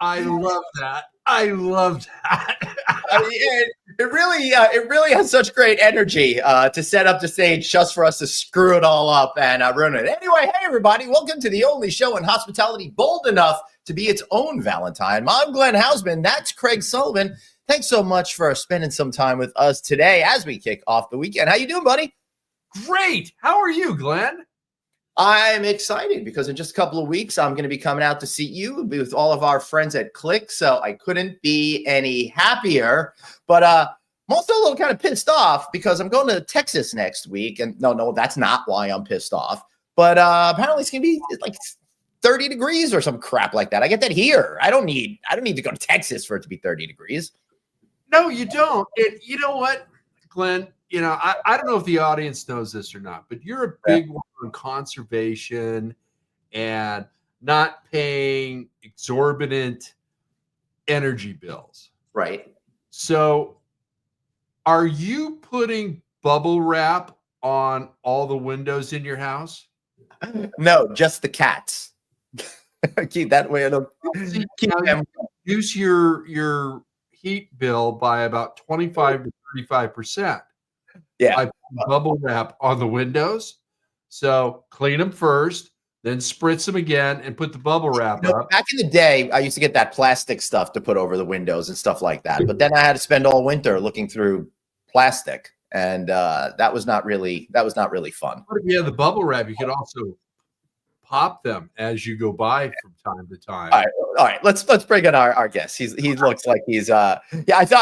I love that. I love that. It really has such great energy to set up the stage just for us to screw it all up and ruin it. Anyway, hey everybody, welcome to the only show in hospitality bold enough to be its own Valentine. I'm Glenn Haussman. That's Craig Sullivan. Thanks so much for spending some time with us today as we kick off the weekend. How you doing, buddy? Great. How are you, Glenn? I'm excited because in just a couple of weeks, I'm going to be coming out to see you with all of our friends at Click. So I couldn't be any happier. But I'm also a little kind of pissed off because I'm going to Texas next week. And no, that's not why I'm pissed off. But apparently it's going to be like 30 degrees or some crap like that. I get that here. I don't need to go to Texas for it to be 30 degrees. No, you don't. You know what, Glenn? You know, I don't know if the audience knows this or not, but you're a big one on conservation and not paying exorbitant energy bills. Right. So are you putting bubble wrap on all the windows in your house? No, just the cats. Keep that way. Reduce your heat bill by about 25 to 35%. Yeah. I put bubble wrap on the windows. So clean them first, then spritz them again and put the bubble wrap up. Back in the day, I used to get that plastic stuff to put over the windows and stuff like that. But then I had to spend all winter looking through plastic. And that was not really fun. But if you have the bubble wrap, you could also pop them as you go by from time to time. All right. Let's bring in our guest. He looks like he's I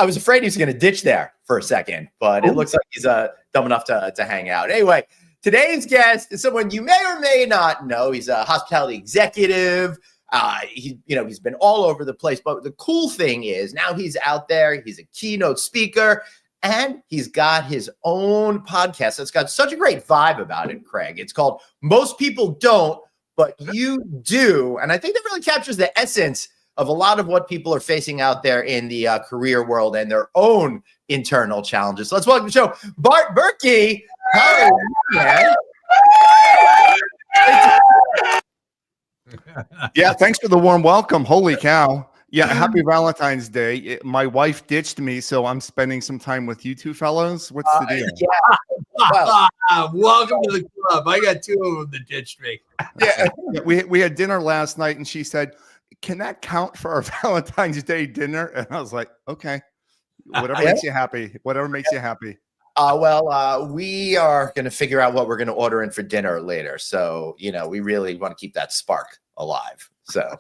was afraid he was going to ditch there for a second, but it looks like he's dumb enough to hang out. Anyway, today's guest is someone you may or may not know. He's a hospitality executive. He's been all over the place, but the cool thing is now he's out there. He's a keynote speaker. And he's got his own podcast that's got such a great vibe about it, Craig. It's called Most People Don't, But You Do. And I think that really captures the essence of a lot of what people are facing out there in the career world and their own internal challenges. So let's welcome to the show, Bart Berkey. How are you, man? Yeah, thanks for the warm welcome. Holy cow. Yeah, happy Valentine's Day. My wife ditched me, so I'm spending some time with you two fellows. What's the deal? Yeah. Welcome to the club. I got two of them that ditched me. Yeah, we had dinner last night, and she said, "Can that count for our Valentine's Day dinner?" And I was like, "Okay, whatever makes you happy. Whatever makes you happy." We are going to figure out what we're going to order in for dinner later. So, we really want to keep that spark alive. So.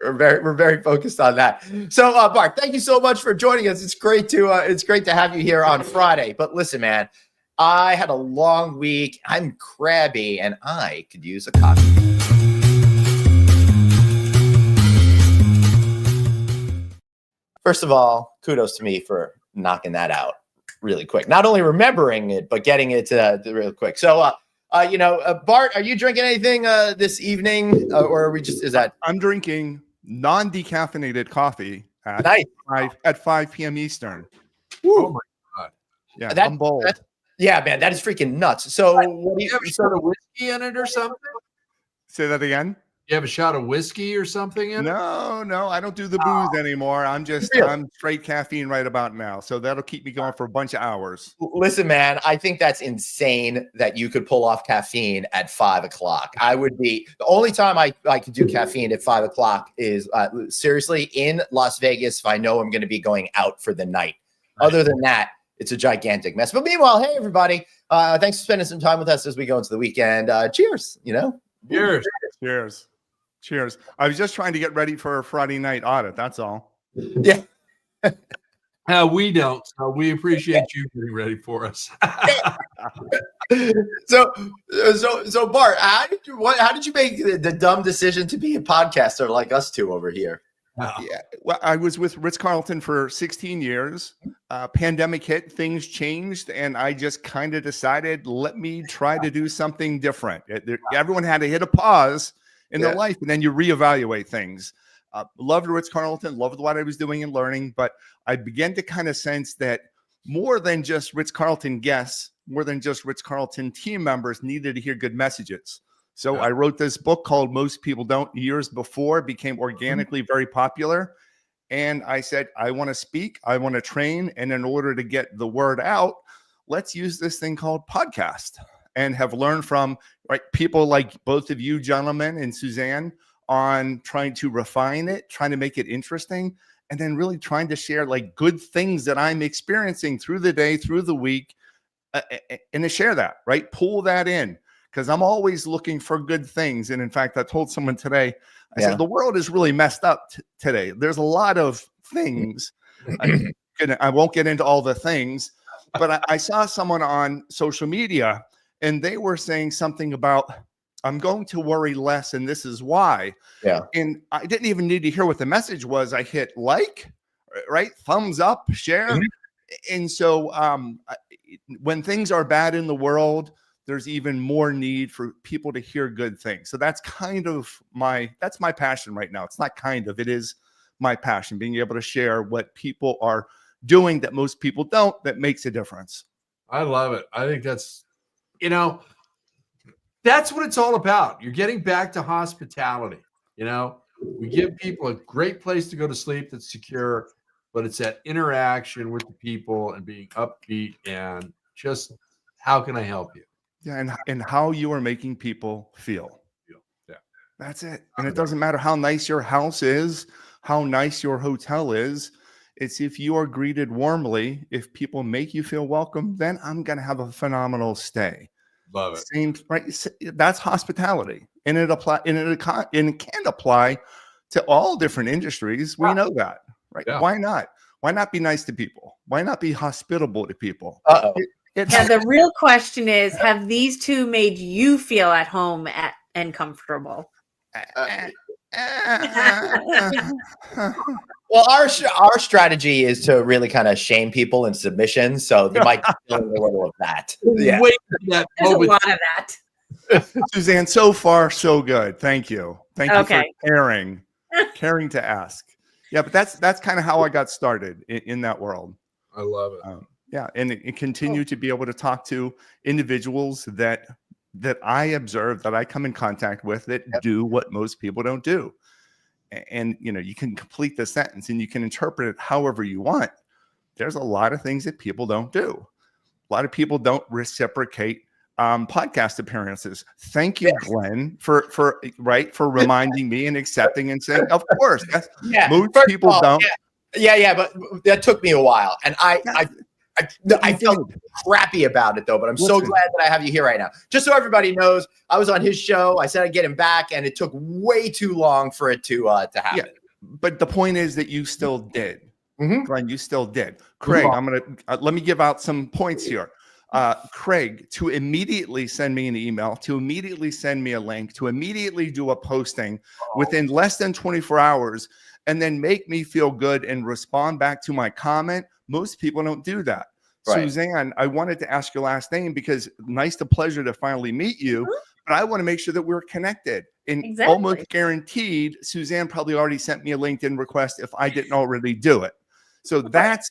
We're very focused on that. So, Bart, thank you so much for joining us. It's great to have you here on Friday. But listen, man, I had a long week. I'm crabby, and I could use a coffee. First of all, kudos to me for knocking that out really quick. Not only remembering it, but getting it real quick. So, Bart, are you drinking anything this evening, or are we just? Is that? I'm drinking non-decaffeinated coffee at 5 p.m. Eastern. Woo. Oh my god! Yeah, I'm bold. Yeah, man, that is freaking nuts. So, what do you have a shot of whiskey in it or something? Say that again. You have a shot of whiskey or something in it? No, I don't do the booze anymore. I'm straight caffeine right about now. So that'll keep me going for a bunch of hours. Listen, man, I think that's insane that you could pull off caffeine at 5 o'clock. I would be the only time I could do caffeine at 5 o'clock is seriously in Las Vegas if I know I'm going to be going out for the night. Other than that, it's a gigantic mess. But meanwhile, hey, everybody, thanks for spending some time with us as we go into the weekend. Cheers, Cheers. Cheers. I was just trying to get ready for a Friday Night Audit. That's all. Yeah. We don't. So we appreciate you getting ready for us. So Bart, how did you make the dumb decision to be a podcaster like us two over here? Yeah. Well, I was with Ritz-Carlton for 16 years. Pandemic hit, things changed, and I just kind of decided, let me try to do something different. Everyone had to hit a pause in their life, and then you reevaluate things. Loved Ritz-Carlton, loved what I was doing and learning, but I began to kind of sense that more than just Ritz-Carlton guests, more than just Ritz-Carlton team members needed to hear good messages. So I wrote this book called Most People Don't years before it became organically very popular. And I said, I want to speak, I want to train. And in order to get the word out, let's use this thing called podcast, and have learned from people like both of you gentlemen and Suzanne on trying to refine it, trying to make it interesting, and then really trying to share like good things that I'm experiencing through the day, through the week, and to share that, right? Pull that in, because I'm always looking for good things. And in fact, I told someone today, I said, the world is really messed up today. There's a lot of things. I won't get into all the things, but I saw someone on social media and they were saying something about, I'm going to worry less, and this is why. Yeah. And I didn't even need to hear what the message was. I hit like, right? Thumbs up, share. And so when things are bad in the world, there's even more need for people to hear good things. So that's kind of my passion right now. It's not kind of, it is my passion, being able to share what people are doing that most people don't, that makes a difference. I love it. I think that's, that's what it's all about. You're getting back to hospitality. We give people a great place to go to sleep that's secure, but it's that interaction with the people and being upbeat and just, how can I help you? Yeah, and how you are making people feel. Yeah. That's it. And it doesn't matter how nice your house is, how nice your hotel is. It's if you are greeted warmly, if people make you feel welcome, then I'm going to have a phenomenal stay. Love it. Same, right? That's hospitality. And it can apply to all different industries. We know that, right? Yeah. Why not? Why not be nice to people? Why not be hospitable to people? Yeah, the real question is, have these two made you feel at home and comfortable? Well, our strategy is to really kind of shame people in submission. So you might feel a little of that. Yeah. There's a lot of that. Suzanne, so far, so good. Thank you. Thank you for caring to ask. Yeah, but that's kind of how I got started in that world. I love it. Yeah, and it continue to be able to talk to individuals that I observe, that I come in contact with, that do what most people don't do. And you can complete the sentence and you can interpret it however you want. There's a lot of things that people don't do. A lot of people don't reciprocate podcast appearances. Thank you, Glenn, for reminding me and accepting and saying, of course. Most people don't. Yeah, but that took me a while, and I felt crappy about it though, but I'm so glad that I have you here right now. Just so everybody knows, I was on his show. I said I'd get him back, and it took way too long for it to happen. Yeah, but the point is that you still did. Glenn, you still did. Craig, I'm gonna let me give out some points here. Craig, to immediately send me an email, to immediately send me a link, to immediately do a posting within less than 24 hours, and then make me feel good and respond back to my comment. Most people don't do that. Right. Suzanne, I wanted to ask your last name because pleasure to finally meet you, but I want to make sure that we're connected. And almost guaranteed, Suzanne probably already sent me a LinkedIn request if I didn't already do it. So that's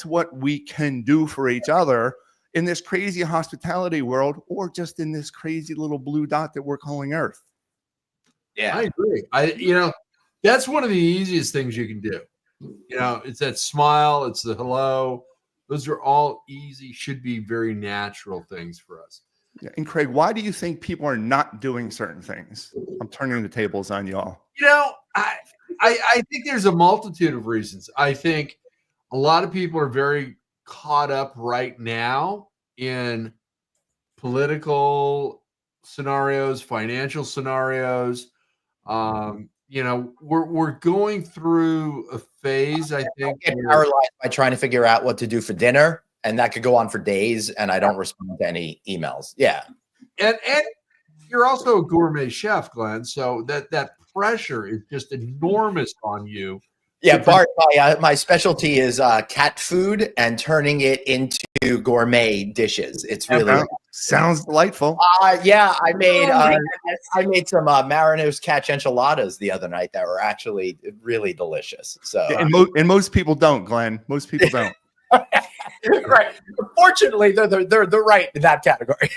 what we can do for each other in this crazy hospitality world, or just in this crazy little blue dot that we're calling Earth. Yeah, I agree. That's one of the easiest things you can do. It's that smile, it's the hello. Those are all easy, should be very natural things for us. Yeah. And Craig, why do you think people are not doing certain things? I'm turning the tables on y'all. I think there's a multitude of reasons. I think a lot of people are very caught up right now in political scenarios, financial scenarios. We're going through a phase, I think. I get paralyzed by trying to figure out what to do for dinner, and that could go on for days, and I don't respond to any emails. Yeah. And you're also a gourmet chef, Glenn, so that pressure is just enormous on you. Yeah, Bart, my specialty is cat food and turning it into gourmet dishes. It's really sounds delightful. Yeah, I made some Marinos catch enchiladas the other night that were actually really delicious. So and most people don't, Glenn. Most people don't. Right. Fortunately, they're right in that category.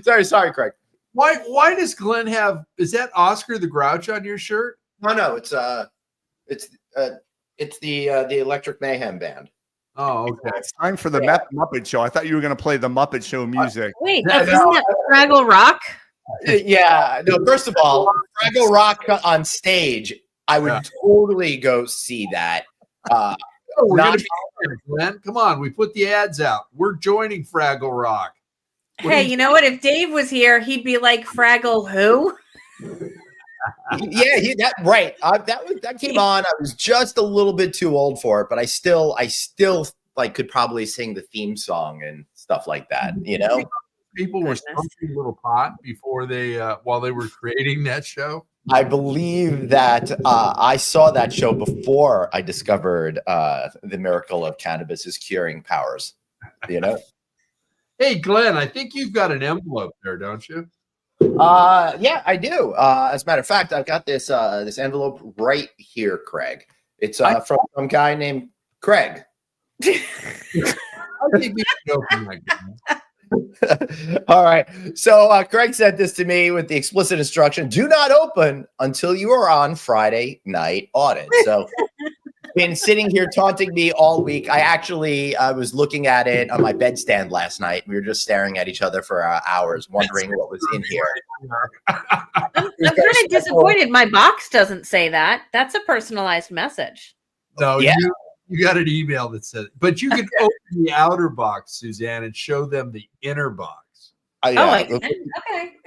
Sorry, Craig. Why does Glenn have? Is that Oscar the Grouch on your shirt? No, it's the Electric Mayhem Band. Oh, okay. It's time for the Muppet Show. I thought you were going to play the Muppet Show music. Wait, isn't that Fraggle Rock? Yeah, no. First of all, Fraggle Rock on stage, I would totally go see that. We're gonna be there, Glenn. Come on, we put the ads out. We're joining Fraggle Rock. Hey, you know what? If Dave was here, he'd be like, Fraggle who? That came on. I was just a little bit too old for it, but I still like could probably sing the theme song and stuff like that. You know, people were smoking a little pot before they while they were creating that show. I believe that I saw that show before I discovered the miracle of cannabis's curing powers. You know. Hey, Glenn, I think you've got an envelope there, don't you? Yeah, I do. As a matter of fact, I've got this envelope right here, Craig. It's from some guy named Craig. I think we should open that, Glenn. All right. So Craig sent this to me with the explicit instruction: do not open until you are on Friday Night Audit. So been sitting here taunting me all week. I was looking at it on my bedstand last night. We were just staring at each other for hours, wondering what was in here. I'm kind of disappointed. My box doesn't say that. That's a personalized message. No, you got an email that said, but you can open the outer box, Suzanne, and show them the inner box. Okay. All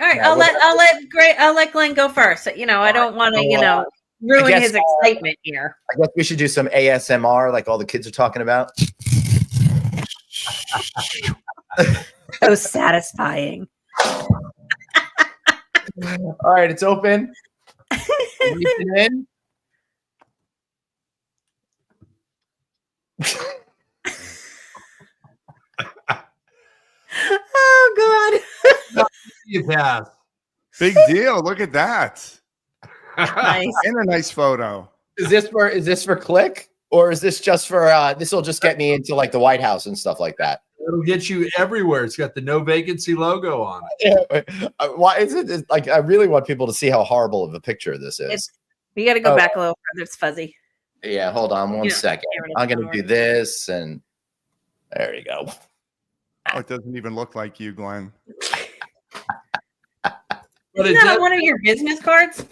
right. I'll let Glenn go first. You know, I don't want to, ruin his excitement here. I guess we should do some ASMR like all the kids are talking about. So satisfying. All right, it's open. In. Oh God. You pass. Big deal. Look at that. Nice. And a nice photo. Is this for click, or is this just for this will just get me into like the White House and stuff like that? It'll get you everywhere. It's got the no vacancy logo on it. Why is it like I really want people to see how horrible of a picture this is. We got to go back a little further. It's fuzzy. Yeah, hold on one second. I'm going to do this, and there you go. Oh, it doesn't even look like you, Glenn. Isn't that one of your business cards?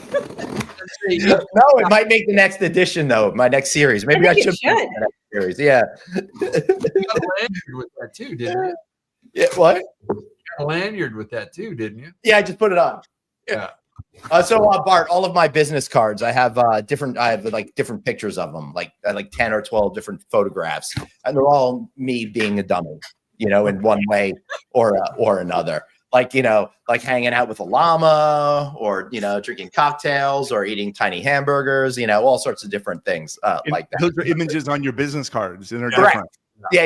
No, it might make the next edition, though. My next series. Maybe I should. Make the next series. Yeah. You got a lanyard with that too, didn't you? Yeah. What? You got a lanyard with that too, didn't you? Yeah, I just put it on. Yeah. So Bart, all of my business cards, I have different pictures of them, like 10 or 12 different photographs, and they're all me being a dummy, you know, in one way or another. Like, you know, like hanging out with a llama, or, you know, drinking cocktails, or eating tiny hamburgers, you know, all sorts of different things like that. Those are images on your business cards, and they're Correct. different.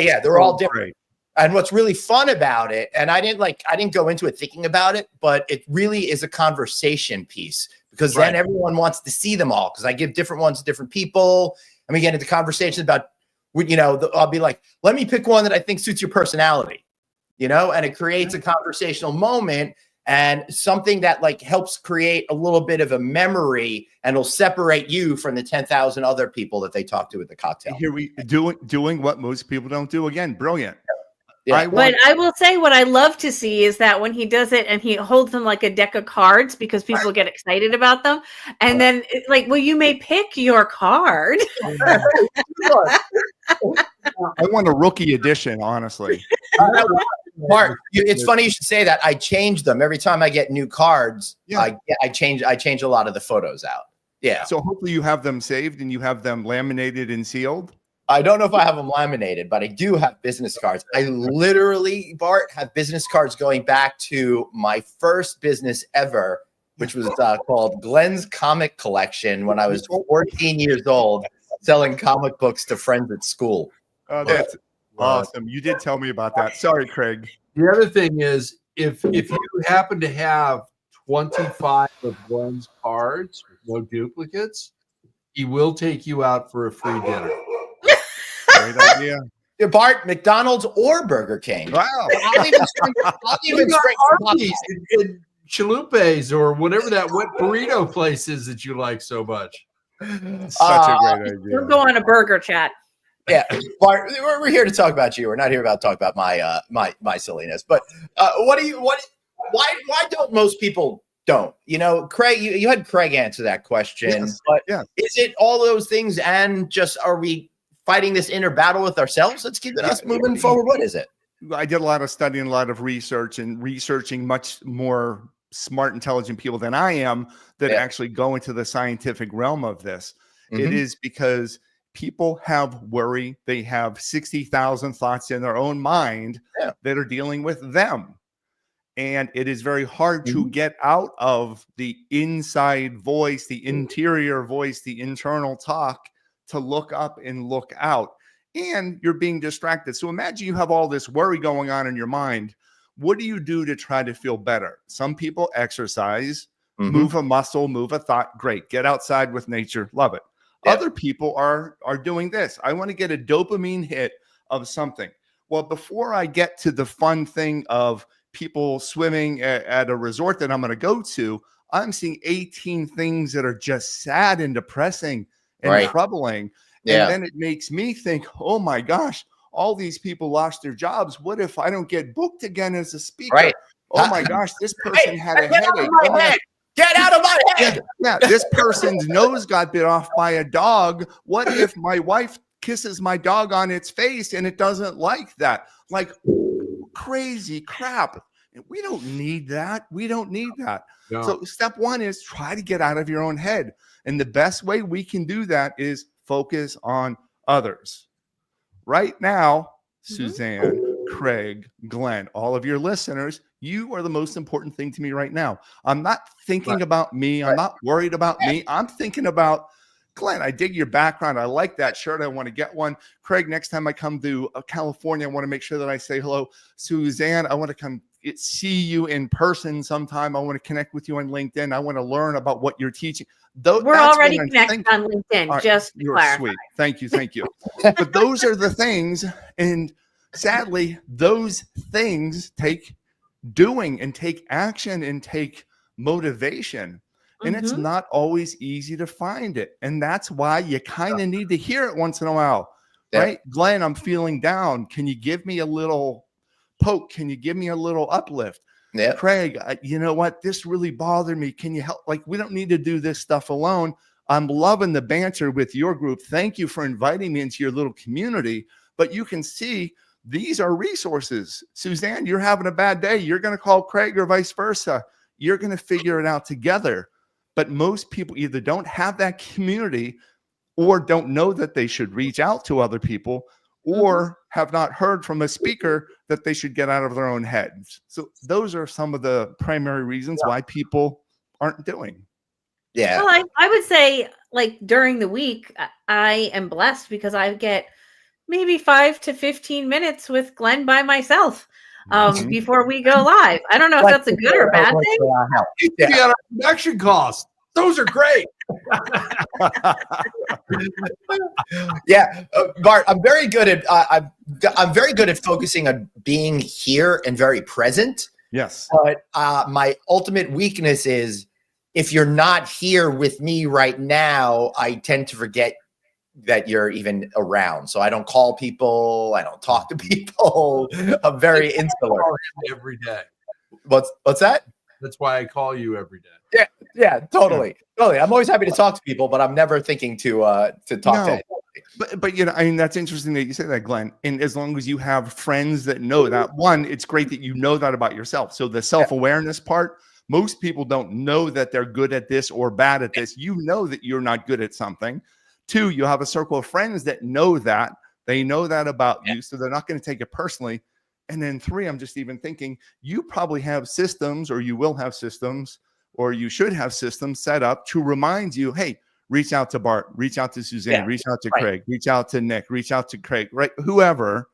Yeah, they're all different. And what's really fun about it, and I didn't go into it thinking about it, but it really is a conversation piece, because then everyone wants to see them all, because I give different ones to different people, and we get into conversations about, you know, I'll be like, let me pick one that I think suits your personality, you know, and it creates a conversational moment and something that like helps create a little bit of a memory, and will separate you from the 10,000 other people that they talk to at the cocktail. Here we doing what most people don't do. Again, brilliant. Yeah. But I will say, what I love to see is that when he does it and he holds them like a deck of cards, because people get excited about them. And then like, well, you may pick your card. I want a rookie edition, honestly. Mark, it's funny you should say that. I change them every time I get new cards. Yeah. I change a lot of the photos out. Yeah. So hopefully you have them saved and you have them laminated and sealed. I don't know if I have them laminated, but I do have business cards. I literally, Bart, have business cards going back to my first business ever, which was called Glenn's Comic Collection, when I was 14 years old, selling comic books to friends at school. Oh, that's awesome. You did tell me about that. Sorry, Craig. The other thing is, if you happen to have 25 of Glenn's cards with no duplicates, he will take you out for a free dinner. Great idea. Bart, McDonald's or Burger King. Wow. I'll even strengthen Chalupas or whatever that wet burrito place is that you like so much. Such a great idea. We'll go on a burger chat. Yeah, Bart, we're here to talk about you. We're not here about talk about my my silliness. But why don't most people don't? You know, Craig, you had Craig answer that question. Yes. But Yeah. is it all those things, and just are we fighting this inner battle with ourselves? Let's keep us moving forward. What is it? I did a lot of studying, a lot of research, and researching much more smart, intelligent people than I am that actually go into the scientific realm of this. It is because people have worry. They have 60,000 thoughts in their own mind that are dealing with them. And it is very hard to get out of the inside voice, the interior voice, the internal talk, to look up and look out. And you're being distracted. So imagine you have all this worry going on in your mind. What do you do to try to feel better? Some people exercise, move a muscle, move a thought. Great. Get outside with nature. Love it. Yeah. Other people are doing this. I want to get a dopamine hit of something. Well, before I get to the fun thing of people swimming at a resort that I'm going to go to, I'm seeing 18 things that are just sad and depressing and troubling. Yeah. And then it makes me think, oh my gosh, all these people lost their jobs. What if I don't get booked again as a speaker? Right. Oh my gosh, this person had a headache. Get out of my head. Yeah, this person's nose got bit off by a dog. What if my wife kisses my dog on its face and it doesn't like that? Like, crazy crap. We don't need that. We don't need that. No. So step one is try to get out of your own head. And the best way we can do that is focus on others. Right now, Suzanne, Craig, Glenn, all of your listeners, you are the most important thing to me right now. I'm not thinking about me. I'm not worried about me. I'm thinking about Glenn. I dig your background. I like that shirt. I want to get one. Craig, next time I come to California, I want to make sure that I say hello. Suzanne, I want to come see you in person sometime. I want to connect with you on LinkedIn. I want to learn about what you're teaching. We're already connected on LinkedIn. Right, just to clarify. Sweet. Thank you. Thank you. But those are the things. And sadly, those things take doing and take action and take motivation. And it's not always easy to find it. And that's why you kind of need to hear it once in a while. Right? Glenn, I'm feeling down. Can you give me a little poke? Can you give me a little uplift? Yeah. Craig, you know what? This really bothered me. Can you help? Like, we don't need to do this stuff alone. I'm loving the banter with your group. Thank you for inviting me into your little community. But you can see these are resources. Suzanne, you're having a bad day. You're going to call Craig or vice versa. You're going to figure it out together. But most people either don't have that community or don't know that they should reach out to other people, or have not heard from a speaker that they should get out of their own heads. So those are some of the primary reasons why people aren't doing. Yeah. Well, I would say, like, during the week, I am blessed because I get maybe 5 to 15 minutes with Glenn by myself before we go live. I don't know if that's a good or bad thing. You got our production costs. Those are great. Yeah, Bart, I'm very good at I'm very good at focusing on being here and very present. Yes. But my ultimate weakness is if you're not here with me right now, I tend to forget that you're even around. So I don't call people. I don't talk to people. I'm very insular. Every day. What's that? That's why I call you every day. Yeah, totally. I'm always happy to talk to people, but I'm never thinking to talk to anybody. But you know, I mean, that's interesting that you say that, Glenn. And as long as you have friends that know that, one, it's great that you know that about yourself. So the self-awareness part, most people don't know that they're good at this or bad at this. You know that you're not good at something. Two, you have a circle of friends that know that. They know that about you, so they're not going to take it personally. And then three, I'm just even thinking, you probably have systems, or you will have systems, or you should have systems set up to remind you, hey, reach out to Bart, reach out to Suzanne, reach out to Craig, reach out to Nick, reach out to Craig, right? Whoever.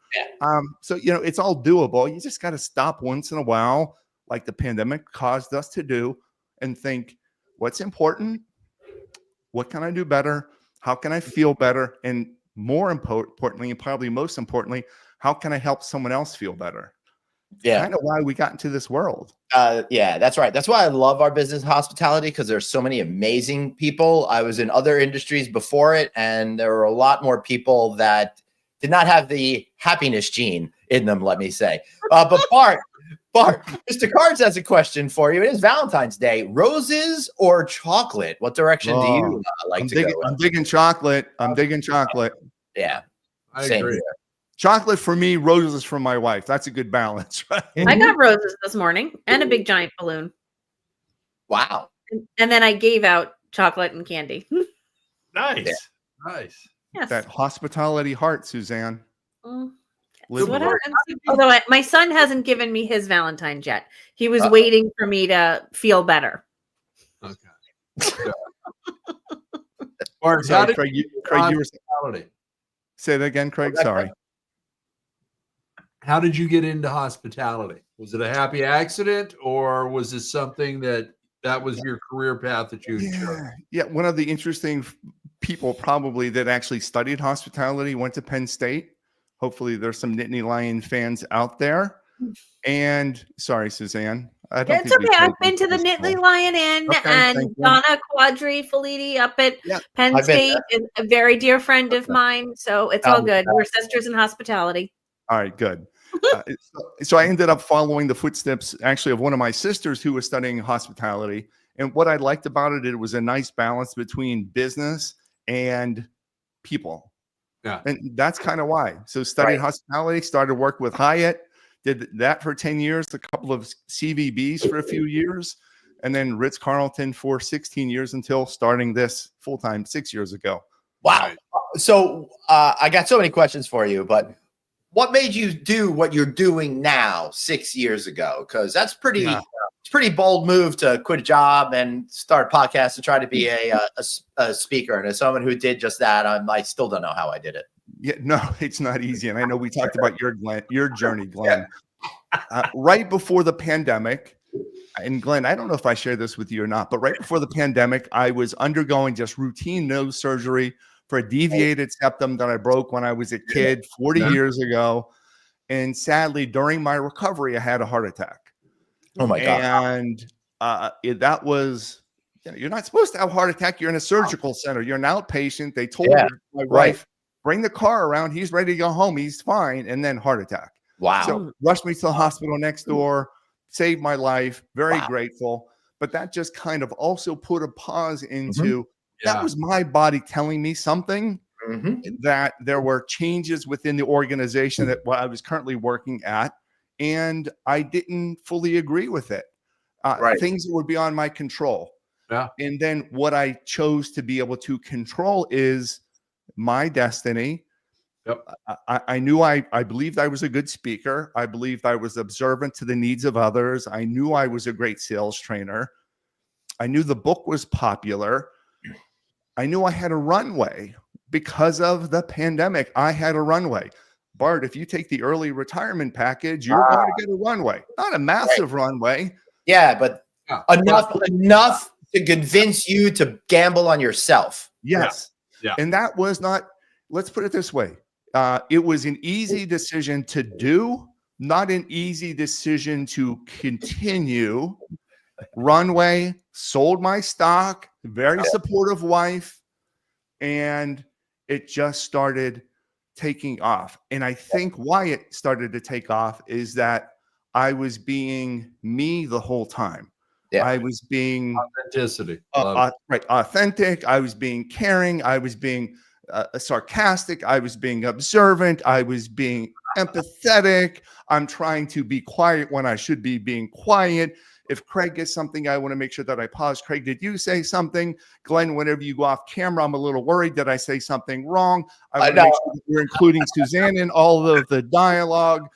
So, you know, it's all doable. You just got to stop once in a while, like the pandemic caused us to do, and think, what's important? What can I do better? How can I feel better? And more importantly, and probably most importantly, how can I help someone else feel better? Yeah. Kind of why we got into this world. Yeah, that's right. That's why I love our business hospitality, because there's so many amazing people. I was in other industries before it, and there were a lot more people that did not have the happiness gene in them, let me say. But Bart, Mr. Cards has a question for you. It is Valentine's Day. Roses or chocolate? What direction do you like to go? I'm digging chocolate. I'm digging chocolate. Yeah, I same agree. here. Chocolate for me, roses for my wife. That's a good balance, right? I got roses this morning and a big giant balloon. Wow. And then I gave out chocolate and candy. Nice. Yeah. Nice. Yes. That hospitality heart, Suzanne. Mm. Live What with it. happens? Although my son hasn't given me his Valentine's yet. He was waiting for me to feel better. Okay. Bart, Sorry, how did Craig, you you were hospitality? say that again, Craig. Sorry. How did you get into hospitality? Was it a happy accident, or was it something that was your career path that you chose? Yeah. One of the interesting people probably that actually studied hospitality went to Penn State. Hopefully there's some Nittany Lion fans out there. And sorry, Suzanne. It's okay. I've been to the Nittany Lion Inn, and Donna Quadri Feliti up at Penn State is a very dear friend of mine. So it's all good. We're sisters in hospitality. All right, good. So I ended up following the footsteps actually of one of my sisters who was studying hospitality. And what I liked about it, it was a nice balance between business and people. Yeah. And that's kind of why. So studied hospitality, started work with Hyatt, did that for 10 years, a couple of CVBs for a few years, and then Ritz-Carlton for 16 years until starting this full-time 6 years ago. Wow. So I got so many questions for you, but what made you do what you're doing now 6 years ago? Because that's pretty, it's a pretty bold move to quit a job and start a podcast and try to be a speaker. And as someone who did just that, I still don't know how I did it. Yeah, no, it's not easy. And I know we talked about your journey, Glenn. Right before the pandemic, and Glenn, I don't know if I shared this with you or not, but right before the pandemic, I was undergoing just routine nose surgery for a deviated septum that I broke when I was a kid 40 years ago. And sadly, during my recovery, I had a heart attack. Oh my God. And that was, you're not supposed to have a heart attack. You're in a surgical center. You're an outpatient. They told my wife, bring the car around. He's ready to go home. He's fine. And then heart attack. Wow. So rushed me to the hospital next door, saved my life. Very grateful. But that just kind of also put a pause into that was my body telling me something, that there were changes within the organization that I was currently working at, and I didn't fully agree with it. Things that were beyond my control. Yeah. And then what I chose to be able to control is my destiny. Yep. I knew I believed I was a good speaker. I believed I was observant to the needs of others. I knew I was a great sales trainer. I knew the book was popular. I knew I had a runway because of the pandemic. I had a runway. Bart, if you take the early retirement package, you're going to get a runway. Not a massive runway. Yeah, but enough to convince you to gamble on yourself. Yes. Yeah. And that was not, let's put it this way. It was an easy decision to do, not an easy decision to continue. Runway, sold my stock, very supportive wife, and it just started taking off. And I think why it started to take off is that I was being me the whole time. Yeah. I was being authenticity, authentic. I was being caring. I was being sarcastic. I was being observant. I was being empathetic. I'm trying to be quiet when I should be being quiet. If Craig gets something, I want to make sure that I pause. Craig, did you say something? Glenn, whenever you go off camera, I'm a little worried that I say something wrong. I want to make sure that we're including Suzanne in all of the dialoag.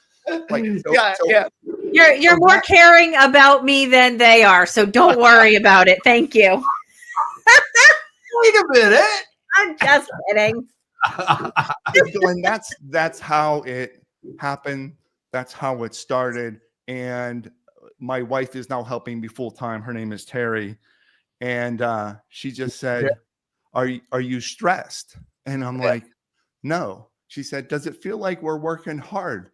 You're more caring about me than they are, so don't worry about it. Thank you. Wait a minute. I'm just kidding. Glenn, that's how it happened. That's how it started. And my wife is now helping me full time. Her name is Terry. And she just said, are you stressed? And I'm like, no. She said, does it feel like we're working hard?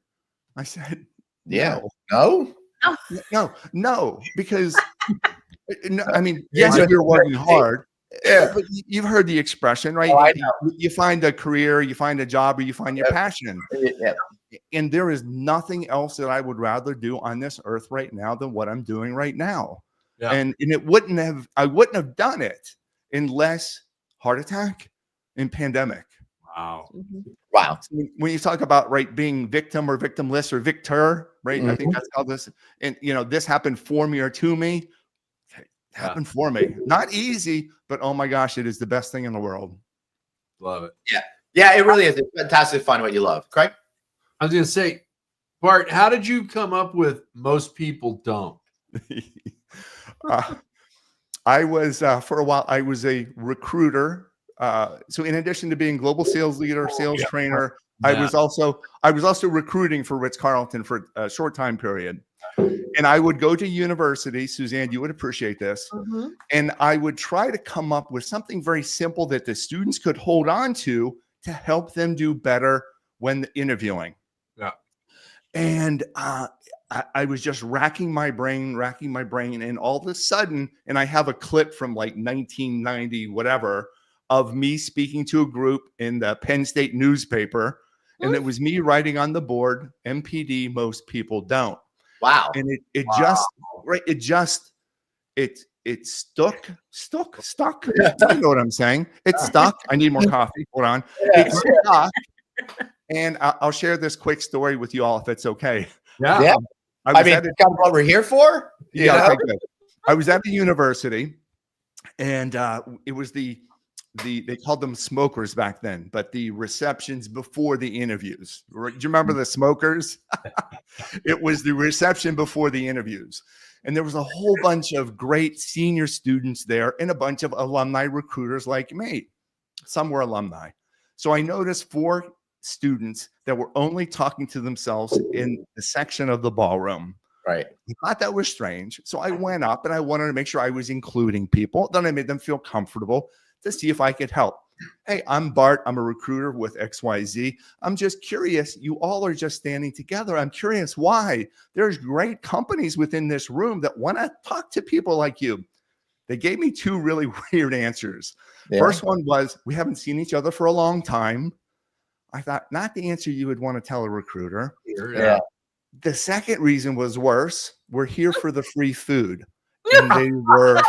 I said, no. No. No, because no, I mean, yes, we're working hard. Yeah. But you've heard the expression, right? Oh, I know. You find a career, you find a job, or you find your passion. Yeah. And there is nothing else that I would rather do on this earth right now than what I'm doing right now. Yeah. And I wouldn't have done it unless heart attack and pandemic. Wow. Wow. When you talk about being victim or victimless or victor, right? I think that's how this, and this happened for me or to me. Happened for me. Not easy, but oh my gosh, it is the best thing in the world. Love it. Yeah, it really is. It's fantastic to find what you love. Craig? I was going to say, Bart, how did you come up with most people don't? I was for a while. I was a recruiter. So in addition to being global sales leader, sales trainer, I was also recruiting for Ritz-Carlton for a short time period. And I would go to university, Suzanne, you would appreciate this. And I would try to come up with something very simple that the students could hold on to help them do better when interviewing. Yeah. And I was just racking my brain. And all of a sudden, and I have a clip from like 1990, whatever, of me speaking to a group in the Penn State newspaper. And it was me writing on the board, MPD, most people don't. Wow. And it stuck. You know what I'm saying? It's stuck. I need more coffee. Hold on. It's stuck. And I'll share this quick story with you all if it's okay. Yeah. I mean, that's what we're here for. Yeah. Okay, good. I was at the university, and it was they called them smokers back then, but the receptions before the interviews. Do you remember the smokers? It was the reception before the interviews. And there was a whole bunch of great senior students there and a bunch of alumni recruiters like me. Some were alumni. So I noticed 4 students that were only talking to themselves in the section of the ballroom. Right. I thought that was strange. So I went up and I wanted to make sure I was including people. Then I made them feel comfortable to see if I could help. Hey, I'm Bart. I'm a recruiter with XYZ. I'm just curious. You all are just standing together. I'm curious why. There's great companies within this room that want to talk to people like you. They gave me 2 really weird answers. Yeah. First one was, we haven't seen each other for a long time. I thought, not the answer you would want to tell a recruiter. Yeah. The second reason was worse. We're here for the free food. And they were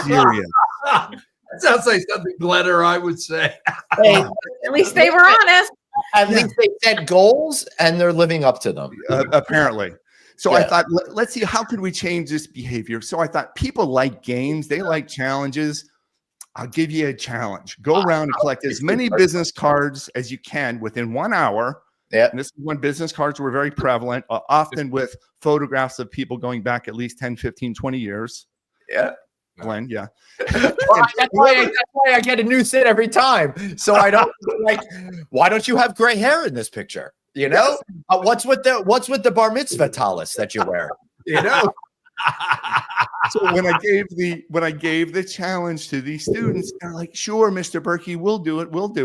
serious. That sounds like something Glenn or I would say. Hey, At least they were honest. at least they set goals and they're living up to them. Apparently. So Yeah. I thought, let's see, how could we change this behavior? So I thought, people like games. They like challenges. I'll give you a challenge. Go around and collect as many business cards as you can within 1 hour. Yeah. And this is when business cards were very prevalent, often with photographs of people going back at least 10, 15, 20 years. Yeah. Glenn, yeah. Well, that's why I get a new set every time. So I don't like, why don't you have gray hair in this picture? You know, what's with the bar mitzvah tallis that you wear? You know. So when I gave the challenge to these students, they're like, "Sure, Mr. Berkey, we'll do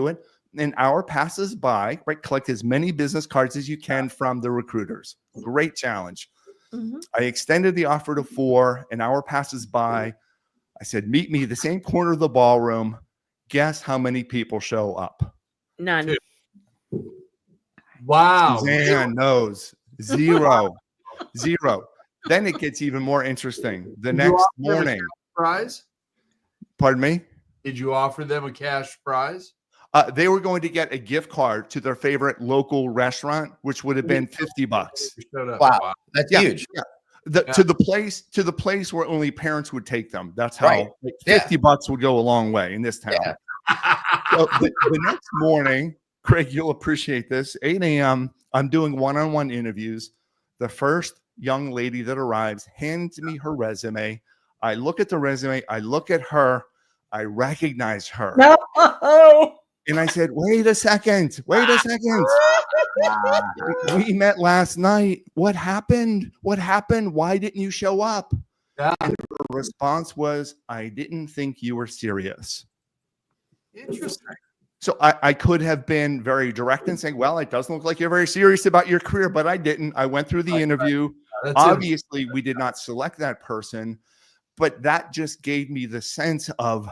it." An hour passes by, right? Collect as many business cards as you can from the recruiters. Great challenge. I extended the offer to 4. An hour passes by. I said, "Meet me the same corner of the ballroom." Guess how many people show up? None. Wow. Suzanne knows 0. Then it gets even more interesting. The Did you next offer them a morning. cash prize? Pardon me? Did you offer them a cash prize? They were going to get a gift card to their favorite local restaurant, which would have been $50. You showed up. Wow. That's huge. Yeah. To the place where only parents would take them. That's how Right. $50 would go a long way in this town. Yeah. So the next morning, Craig, you'll appreciate this. 8 a.m. I'm doing one-on-one interviews. The first young lady that arrives hands me her resume. I look at the resume. I look at her. I recognize her. No. And I said, wait a second. We met last night. What happened? Why didn't you show up? Yeah. And her response was, I didn't think you were serious. Interesting. So I could have been very direct and saying, well, it doesn't look like you're very serious about your career, but I didn't. I went through the interview. Obviously, we did not select that person, but that just gave me the sense of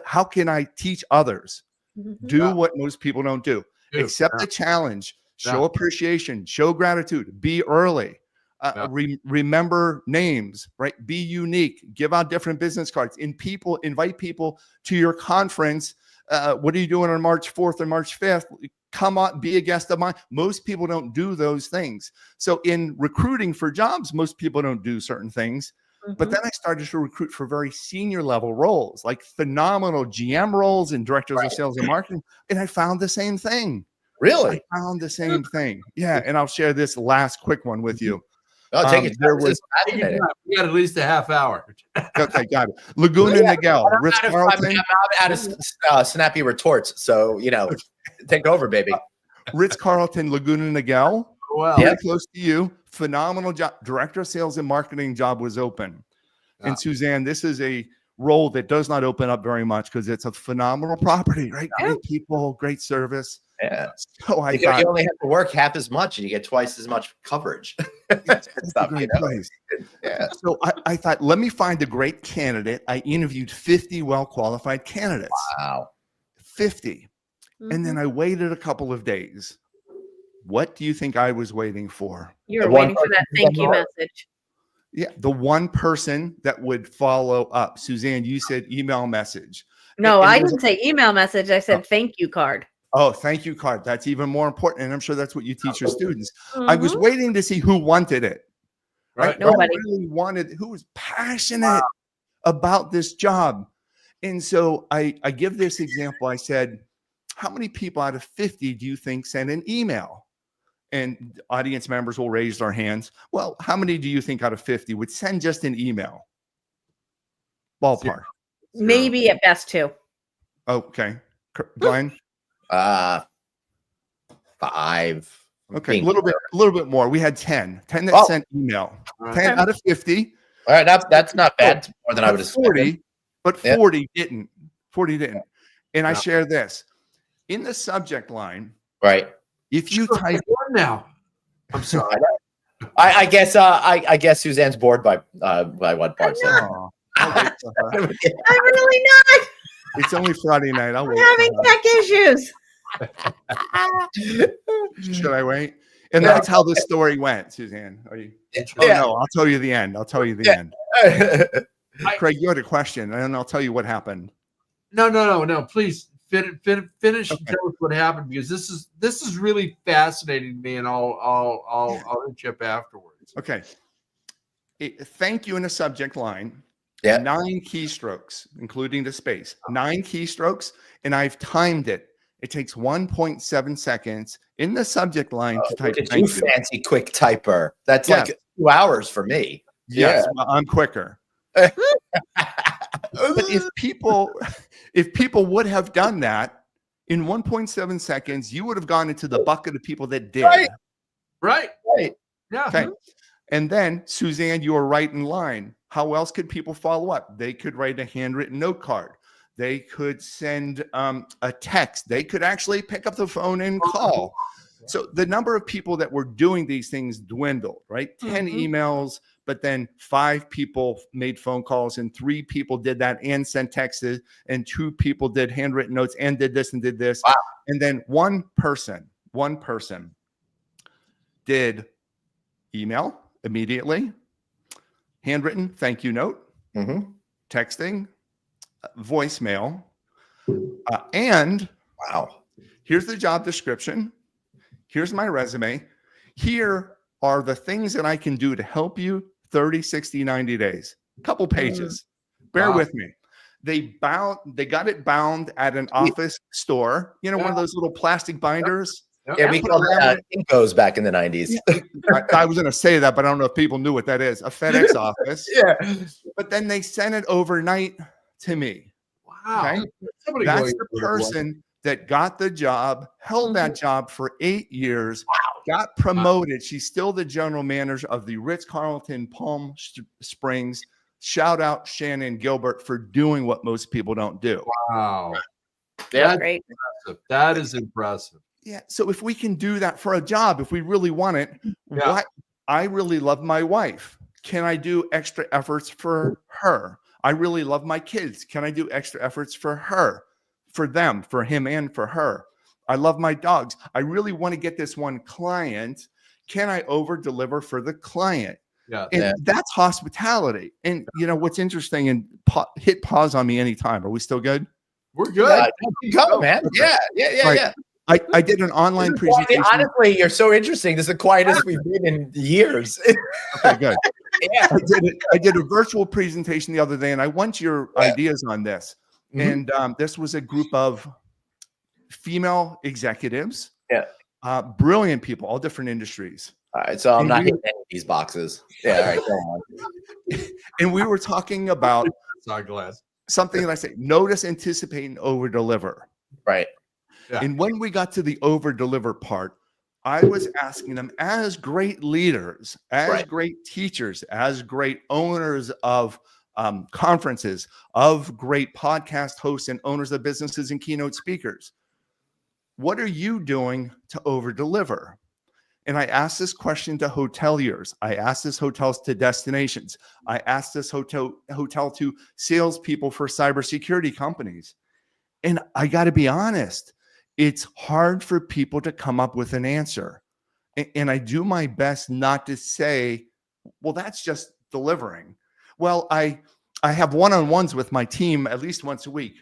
how can I teach others? Do what most people don't do. Accept the challenge, show appreciation, show gratitude, be early. Remember names, right? Be unique. Give out different business cards. Invite people to your conference. What are you doing on March 4th or March 5th? Come on, be a guest of mine. Most people don't do those things. So in recruiting for jobs, most people don't do certain things. But then I started to recruit for very senior level roles, like phenomenal GM roles and directors of sales and marketing. And I found the same thing. Really? I found the same thing. Yeah. And I'll share this last quick one with you. Oh, take it. We got at least a half hour. Okay, got it. Laguna Niguel, Ritz-Carlton. I'm out of snappy retorts, so take over, baby. Ritz-Carlton, Laguna Niguel. Well, very close to you. Phenomenal job. Director of sales and marketing job was open. And Suzanne, this is a role that does not open up very much because it's a phenomenal property, right? Great people, great service. Yeah. So I thought you only have to work half as much and you get twice as much coverage. Yeah. So I thought, let me find a great candidate. I interviewed 50 well-qualified candidates. Wow. 50. And then I waited a couple of days. What do you think I was waiting for? You were waiting for that thank you message. Yeah. The one person that would follow up. Suzanne, you said email message. No, I didn't say email message. I said thank you card. Oh, thank you card. That's even more important. And I'm sure that's what you teach your students. I was waiting to see who wanted it. Right? Nobody really wanted, who was passionate about this job. And so I give this example. I said, how many people out of 50 do you think send an email? And audience members will raise their hands. Well, how many do you think out of 50 would send just an email? Ballpark. Maybe at best 2. Okay. Glenn? 5. Okay, a little bit more. We had 10 that sent email. 10 out of 50. All right, that's not bad. It's more than I would have 40, but 40 didn't. 40 didn't. And I share this in the subject line. Right. If you type now, I'm sorry. I guess Suzanne's bored by what Bart said. I'm really not. It's only Friday night. I'm having tech issues. Should I wait? And that's how the story went, Suzanne. Are you? Oh no, I'll tell you the end. End. Craig, you had a question, and I'll tell you what happened. No. Please finish and tell us what happened, because this is really fascinating to me, and I'll hit you up afterwards. Okay. Thank you in the subject line. Yeah. 9 keystrokes, including the space. 9 keystrokes, and I've timed it. It takes 1.7 seconds in the subject line to type. Look at you, fancy quick typer. That's like 2 hours for me. Yes, well, I'm quicker. But if people would have done that in 1.7 seconds, you would have gone into the bucket of people that did. Right. Yeah. Okay. And then, Suzanne, you are right in line. How else could people follow up? They could write a handwritten note card. They could send a text. They could actually pick up the phone and call. So the number of people that were doing these things dwindled, right? 10 emails, but then 5 people made phone calls, and 3 people did that and sent texts, and 2 people did handwritten notes and did this and did this. Wow. And then one person did email immediately, handwritten thank you note, texting, voicemail, and here's the job description. Here's my resume. Here are the things that I can do to help you 30, 60, 90 days. A couple pages. Bear with me. They got it bound at an office store. You know, one of those little plastic binders. Yeah, we called that Incos back in the 90s. I was going to say that, but I don't know if people knew what that is. A FedEx office. Yeah. But then they sent it overnight to me. Wow. Okay? That's the person that got the job, held that job for 8 years, got promoted. She's still the general manager of the Ritz-Carlton Palm Springs. Shout out Shannon Gilbert for doing what most people don't do. Wow. That's great. Impressive. That is impressive. Yeah. So if we can do that for a job, if we really want it, I really love my wife. Can I do extra efforts for her? I really love my kids. Can I do extra efforts for her, for them, for him, and for her? I love my dogs. I really want to get this one client. Can I over deliver for the client? Yeah. And that's hospitality. And you know what's interesting, and hit pause on me anytime. Are we still good? We're good. Keep going, man. Yeah. Right. I did an online presentation. Honestly, you're so interesting. This is the quietest we've been in years. Okay, good. Yeah. I did a virtual presentation the other day, and I want your ideas on this. Mhm. And this was a group of female executives. Yeah. Brilliant people, all different industries. All right, so I'm And not we- hitting any of these boxes. Yeah, all right, go on. And we were talking about Sunglass. something that I say, notice, anticipate, and over deliver. Right. Yeah. And when we got to the over deliver part, I was asking them, as great leaders, as Right. great teachers, as great owners of conferences, of great podcast hosts and owners of businesses and keynote speakers, what are you doing to over deliver? And I asked this question to hoteliers. I asked this hotels to destinations. I asked this hotel to salespeople for cybersecurity companies. And I got to be honest, it's hard for people to come up with an answer. And I do my best not to say, well, that's just delivering. Well, I have one-on-ones with my team at least once a week,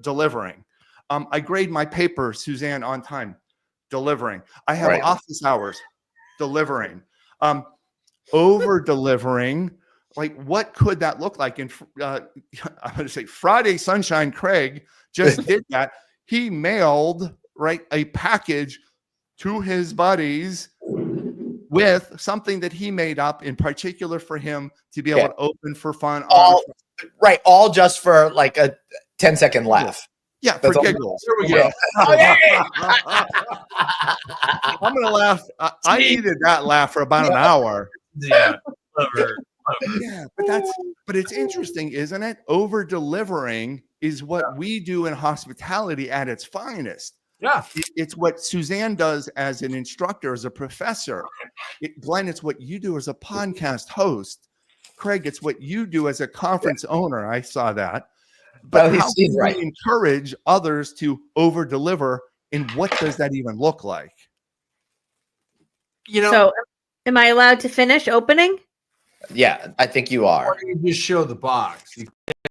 delivering. I grade my paper, Suzanne, on time, delivering. I have Right. office hours, delivering. Over delivering, like what could that look like? And I'm going to say Friday Sunshine Craig just did that. He mailed a package to his buddies with something that he made up in particular for him to be able to open for fun. All just for like a 10-second laugh. Yeah, for That's all. giggles. There we Yeah. go. Oh, yeah. I'm gonna laugh. I needed that laugh for about an hour. Yeah. Clever. Yeah, but it's interesting, isn't it? Over delivering is what we do in hospitality at its finest. Yeah. It's what Suzanne does as an instructor, as a professor. Glenn, it's what you do as a podcast host. Craig, it's what you do as a conference owner. I saw that. But how can we encourage others to over deliver, and what does that even look like? You know, So, am I allowed to finish opening? Yeah, I think you why are. don't you just show the box? You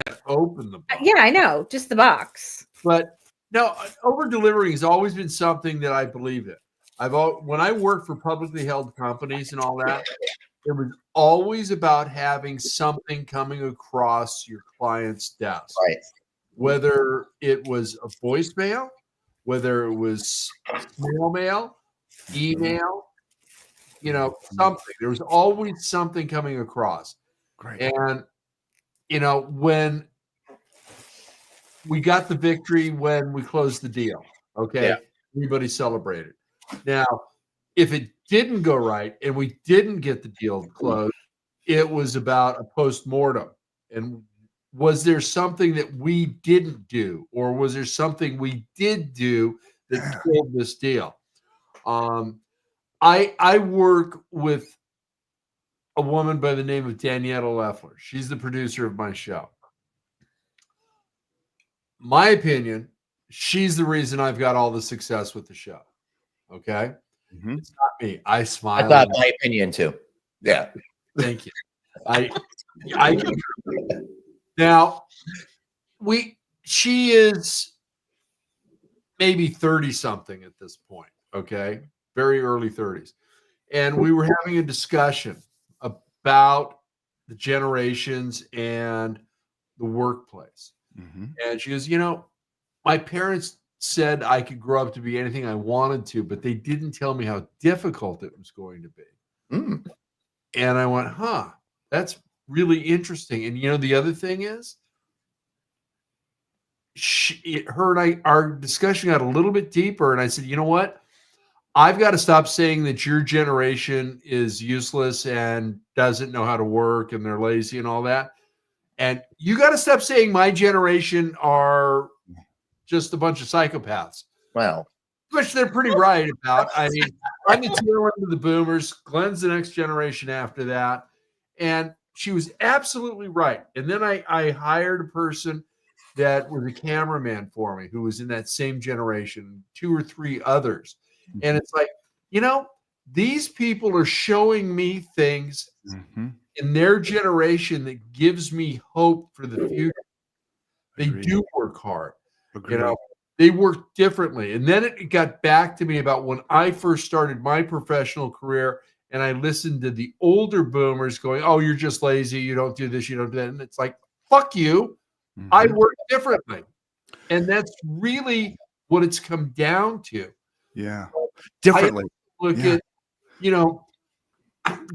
can't open the box. Yeah, I know, just the box. But no, over delivering has always been something that I believe in. When I worked for publicly held companies and all that, it was always about having something coming across your client's desk. Right. Whether it was a voicemail, whether it was snail mail, email, something. There was always something coming across. Great. And, when we got the victory, when we closed the deal, okay, Yeah. everybody celebrated. Now, if it didn't go right and we didn't get the deal closed, it was about a post-mortem. And was there something that we didn't do, or was there something we did do that killed this deal? I work with a woman by the name of Daniela Leffler. She's the producer of my show. My opinion, she's the reason I've got all the success with the show. Okay? Mhm. It's not me. I smile. I thought my opinion too. Yeah. Thank you. Now she is maybe 30 something at this point. Okay. Very early 30s. And we were having a discussion about the generations and the workplace. Mhm. And she goes, my parents said I could grow up to be anything I wanted to, but they didn't tell me how difficult it was going to be. Mm. And I went, that's really interesting. And the other thing is, her and our discussion got a little bit deeper. And I said, you know what? I've got to stop saying that your generation is useless and doesn't know how to work and they're lazy and all that. And you got to stop saying my generation are just a bunch of psychopaths. Well, Which they're pretty right about. I mean, I'm the tail end of the boomers. Glenn's the next generation after that. And she was absolutely right. And then I hired a person that was a cameraman for me who was in that same generation, 2 or 3 others. And it's like, these people are showing me things in their generation that gives me hope for the future. They do work hard. They work differently. And then it got back to me about when I first started my professional career and I listened to the older boomers going, oh, you're just lazy. You don't do this. You don't do that. And it's like, fuck you. I work differently. And that's really what it's come down to. Yeah. Differently. Look at,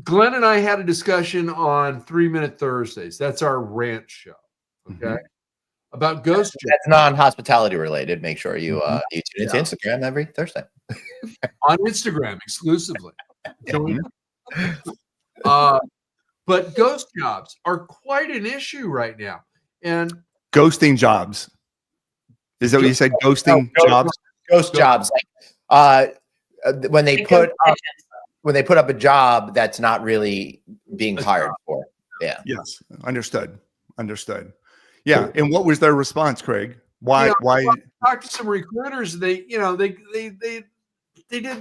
Glenn and I had a discussion on 3 Minute Thursdays. That's our rant show. Okay. About ghost jobs. That's non-hospitality related. Make sure you tune into Instagram every Thursday. On Instagram exclusively. But ghost jobs are quite an issue right now. And ghosting jobs. Is that what you said? Ghosting jobs? Ghost jobs. Like when they put up a job that's not really being hired for. Yeah. Yes. Understood. Yeah. And what was their response, Craig? Why? I talked to some recruiters. They did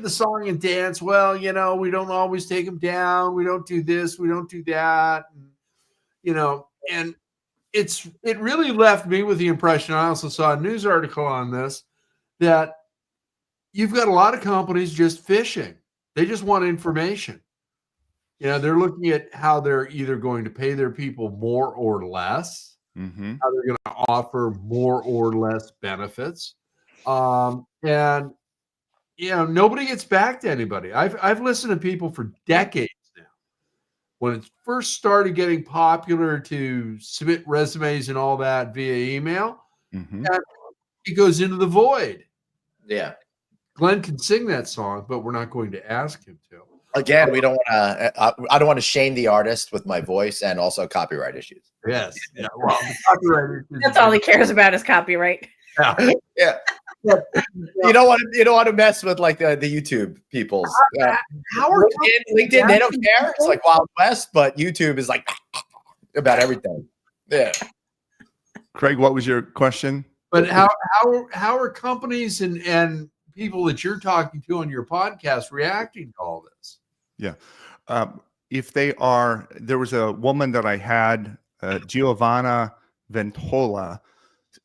the song and dance. Well, we don't always take them down. We don't do this. We don't do that. And it really left me with the impression. I also saw a news article on this that you've got a lot of companies just fishing. They just want information. They're looking at how they're either going to pay their people more or less. How they're going to offer more or less benefits, and nobody gets back to anybody. I've listened to people for decades now. When it first started getting popular to submit resumes and all that via email, it goes into the void. Yeah, Glenn can sing that song, but we're not going to ask him to. Again, we don't want to. I don't want to shame the artist with my voice and also copyright issues. Yes. Yeah. Well, copyright issues. That's all he cares about is copyright. Yeah. You don't want to mess with like the YouTube peoples. LinkedIn, they don't care. It's like Wild West, but YouTube is like about everything. Yeah. Craig, what was your question? But how are companies and people that you're talking to on your podcast reacting to all this? Yeah. If they are, there was a woman that I had, Giovanna Ventola,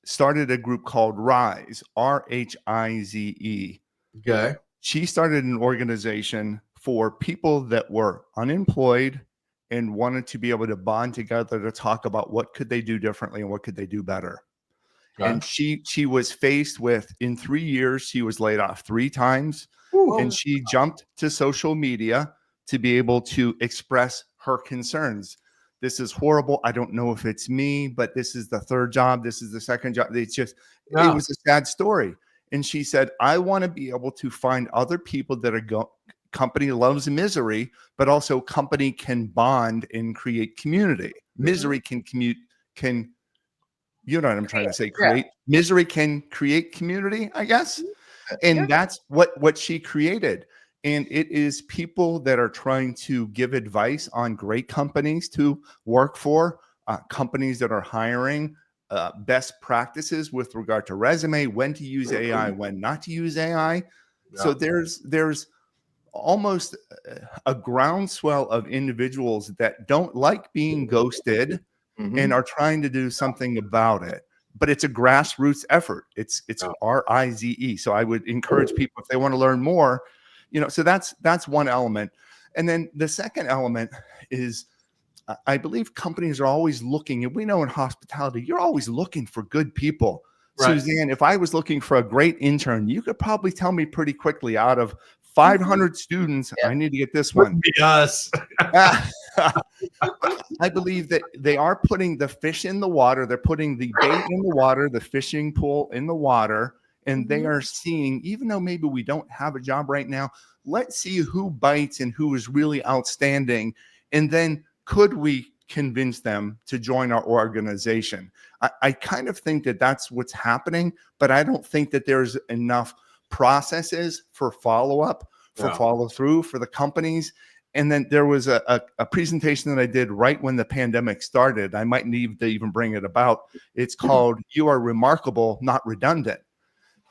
started a group called Rise, RHIZE. Okay. She started an organization for people that were unemployed and wanted to be able to bond together to talk about what could they do differently and what could they do better. Okay. And she was faced with, in 3 years, she was laid off 3 times. Ooh. And she jumped to social media to be able to express her concerns. This is horrible. I don't know if it's me, but this is the 3rd job. This is the 2nd job. It's just, It was a sad story. And she said, I want to be able to find other people that are company loves misery, but also company can bond and create community. Misery can you know what I'm trying to say, create. Misery can create community, I guess. And that's what she created. And it is people that are trying to give advice on great companies to work for, companies that are hiring, best practices with regard to resume, when to use AI, when not to use AI. Yeah. So there's almost a groundswell of individuals that don't like being ghosted and are trying to do something about it. But it's a grassroots effort. It's RIZE. So I would encourage people, if they want to learn more, so that's one element. And then the second element is, I believe companies are always looking, and we know in hospitality, you're always looking for good people. Right. Suzanne, if I was looking for a great intern, you could probably tell me pretty quickly, out of 500 students, I need to get this one. Be us. I believe that they are putting the fish in the water. They're putting the bait in the water, the fishing pole in the water. And they are seeing, even though maybe we don't have a job right now, let's see who bites and who is really outstanding. And then could we convince them to join our organization? I kind of think that that's what's happening, but I don't think that there's enough processes for follow-up for follow through for the companies. And then there was a presentation that I did right when the pandemic started. I might need to even bring it about. It's called "You Are Remarkable, Not Redundant,"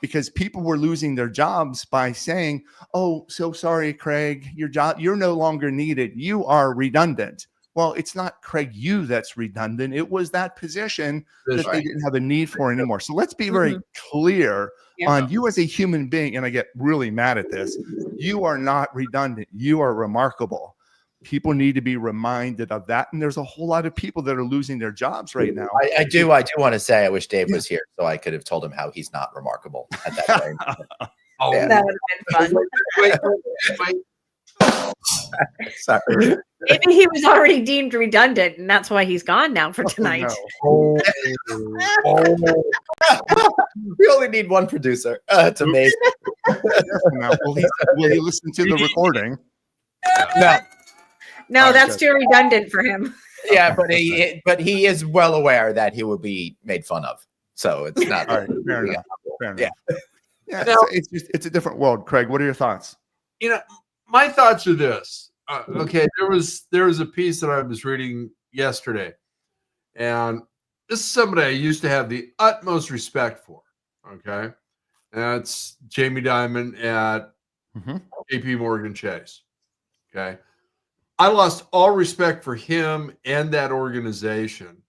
because people were losing their jobs by saying, "Oh, so sorry, Craig, you're no longer needed. You are redundant." Well, it's not Craig you that's redundant. It was that position that they didn't have a need for anymore. So let's be very clear on you as a human being. And I get really mad at this. You are not redundant. You are remarkable. People need to be reminded of that. And there's a whole lot of people that are losing their jobs right now. I do want to say I wish Dave was here so I could have told him how he's not remarkable at that time. That would have been fun. Wait. Sorry. Maybe he was already deemed redundant, and that's why he's gone now for tonight. Oh, We only need one producer. It's amazing. no. Will he listen to the recording? No, that's too redundant for him. Yeah, but he is well aware that he will be made fun of. So it's not. All right, fair enough. Yeah. Yeah. Now, It's a different world. Craig, what are your thoughts? My thoughts are this. Okay, there was a piece that I was reading yesterday, and this is somebody I used to have the utmost respect for. Okay, and that's Jamie Dimon at JP Morgan Chase. Okay, I lost all respect for him and that organization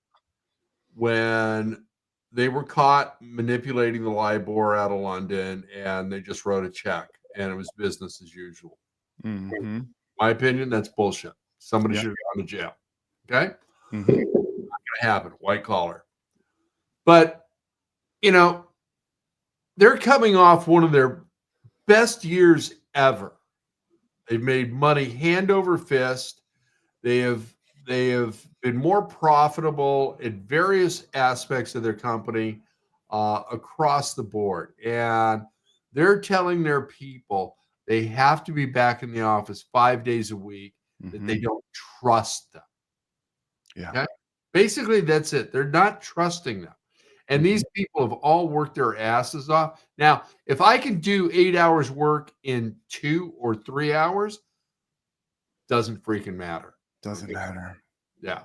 when they were caught manipulating the LIBOR out of London, and they just wrote a check, and it was business as usual. My opinion, that's bullshit. Somebody should have gone to jail. Okay? Not going to happen. White collar. But, they're coming off one of their best years ever. They've made money hand over fist. They have been more profitable in various aspects of their company across the board. And they're telling their people they have to be back in the office 5 days a week, that they don't trust them. Yeah. Okay? Basically, that's it. They're not trusting them. And these people have all worked their asses off. Now, if I can do 8 hours work in 2 or 3 hours, doesn't freaking matter. Doesn't matter. Yeah.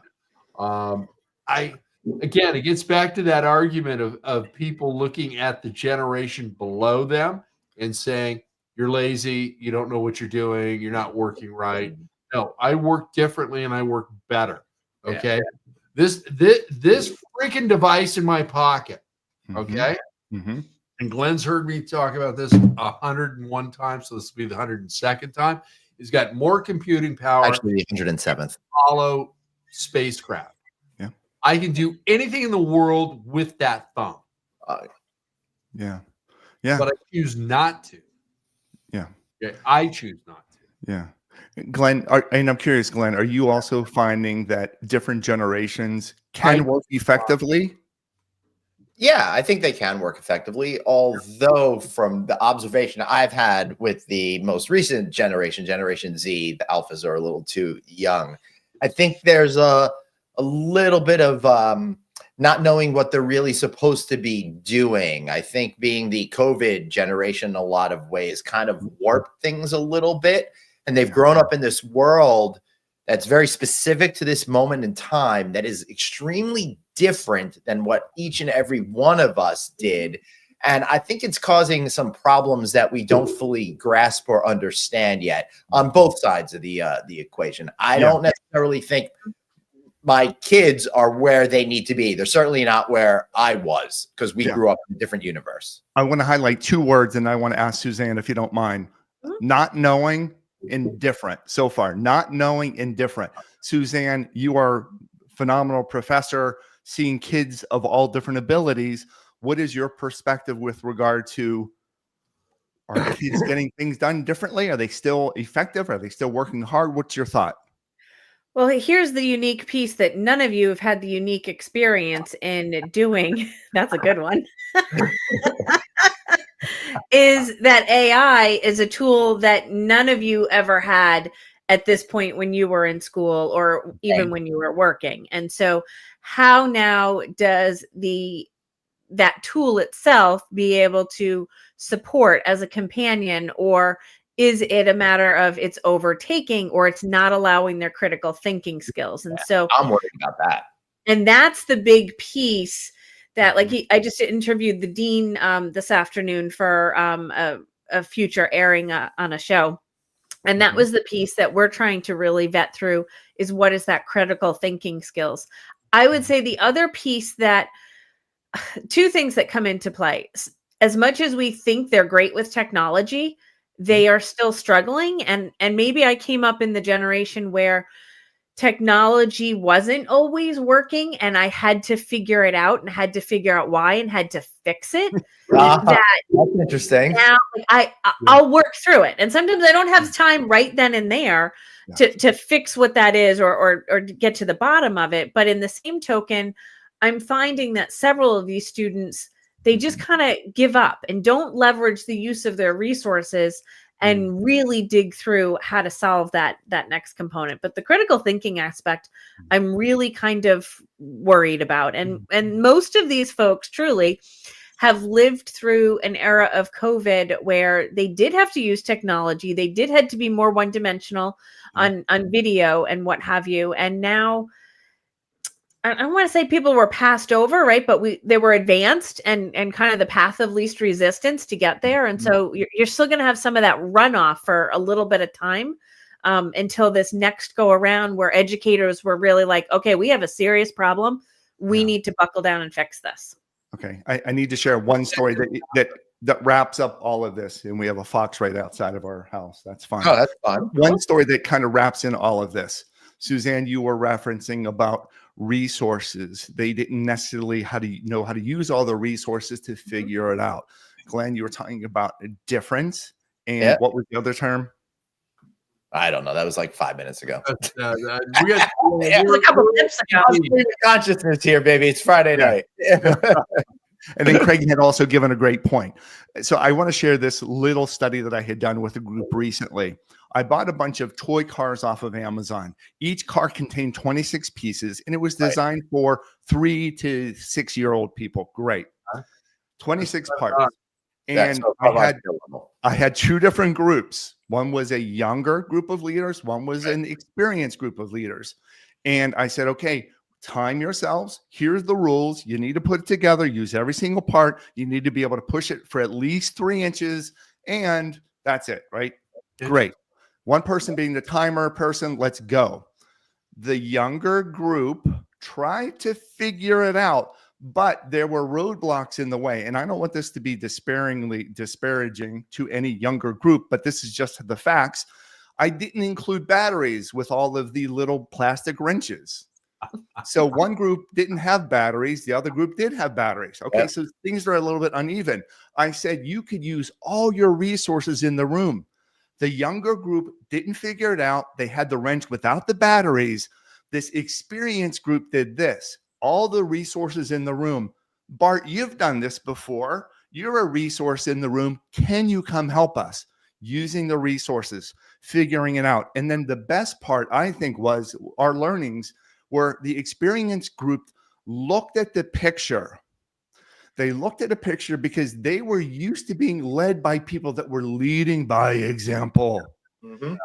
Again, it gets back to that argument of people looking at the generation below them and saying, you're lazy, you don't know what you're doing, you're not working right. No, I work differently and I work better. Okay. Yeah. This freaking device in my pocket. Okay. And Glenn's heard me talk about this 101 times, so this will be the 102nd time. He's got more computing power. Actually, the 107th. Apollo spacecraft. Yeah. I can do anything in the world with that phone. Yeah. But I choose not to. Yeah. Okay. I choose not to. Yeah. Glenn, and I'm curious, Glenn, are you also finding that different generations can work effectively? Yeah, I think they can work effectively. Although from the observation I've had with the most recent generation, Generation Z, the alphas are a little too young. I think there's a little bit of not knowing what they're really supposed to be doing. I think being the COVID generation in a lot of ways kind of warped things a little bit. And they've grown up in this world that's very specific to this moment in time that is extremely different than what each and every one of us did. And I think it's causing some problems that we don't fully grasp or understand yet on both sides of the equation. I don't necessarily think my kids are where they need to be. They're certainly not where I was because we grew up in a different universe. I want to highlight 2 words, and I want to ask Suzanne, if you don't mind. Not knowing, indifferent. So far, not knowing, indifferent. Suzanne, you are a phenomenal professor, seeing kids of all different abilities. What is your perspective with regard to, are kids getting things done differently? Are they still effective? Are they still working hard? What's your thought? Well, here's the unique piece that none of you have had the unique experience in doing. That's a good one. Is that AI is a tool that none of you ever had at this point when you were in school or even when you were working. And so how now does that tool itself be able to support as a companion or is it a matter of it's overtaking or it's not allowing their critical thinking skills? And so I'm worried about that. And that's the big piece that, like, I just interviewed the dean this afternoon for a future airing on a show. And that was the piece that we're trying to really vet through, is what is that critical thinking skills? I would say the other piece that, two things that come into play. As much as we think they're great with technology, they are still struggling. And maybe I came up in the generation where technology wasn't always working and I had to figure it out and had to figure out why and had to fix it. That's interesting. Now, like, I'll work through it. And sometimes I don't have time right then and there to fix what that is or get to the bottom of it. But in the same token, I'm finding that several of these students, they just kind of give up and don't leverage the use of their resources and really dig through how to solve that next component. But the critical thinking aspect, I'm really kind of worried about. And most of these folks truly have lived through an era of COVID where they did have to use technology. They did have to be more one-dimensional on video and what have you. And now, I want to say people were passed over, right? But they were advanced and kind of the path of least resistance to get there. And so you're still going to have some of that runoff for a little bit of time until this next go around, where educators were really like, okay, we have a serious problem. We need to buckle down and fix this. Okay. I need to share one story that wraps up all of this. And we have a fox right outside of our house. That's fine. Oh, that's fun. One story that kind of wraps in all of this. Suzanne, you were referencing about resources. They didn't necessarily know how to use all the resources to figure it out. Glenn, you were talking about a difference. And what was the other term? I don't know. That was like 5 minutes ago. We got a couple minutes ago. Consciousness here, baby. It's Friday night. And then Craig had also given a great point. So I want to share this little study that I had done with a group recently. I bought a bunch of toy cars off of Amazon. Each car contained 26 pieces, and it was designed for 3 to 6 year old people. Great. 26 parts. And I had two different groups. One was a younger group of leaders. One was an experienced group of leaders. And I said, okay, time yourselves. Here's the rules. You need to put it together, use every single part. You need to be able to push it for at least 3 inches. And that's it, right? Great. One person being the timer person, let's go. The younger group tried to figure it out, but there were roadblocks in the way. And I don't want this to be disparaging to any younger group, but this is just the facts. I didn't include batteries with all of the little plastic wrenches. So one group didn't have batteries. The other group did have batteries. Okay, so things are a little bit uneven. I said you could use all your resources in the room. The younger group didn't figure it out. They had the wrench without the batteries. This experienced group did this. All the resources in the room. Bart, you've done this before. You're a resource in the room. Can you come help us? Using the resources, figuring it out. And then the best part, I think, was our learnings where the experienced group looked at the picture. They looked at a picture because they were used to being led by people that were leading by example.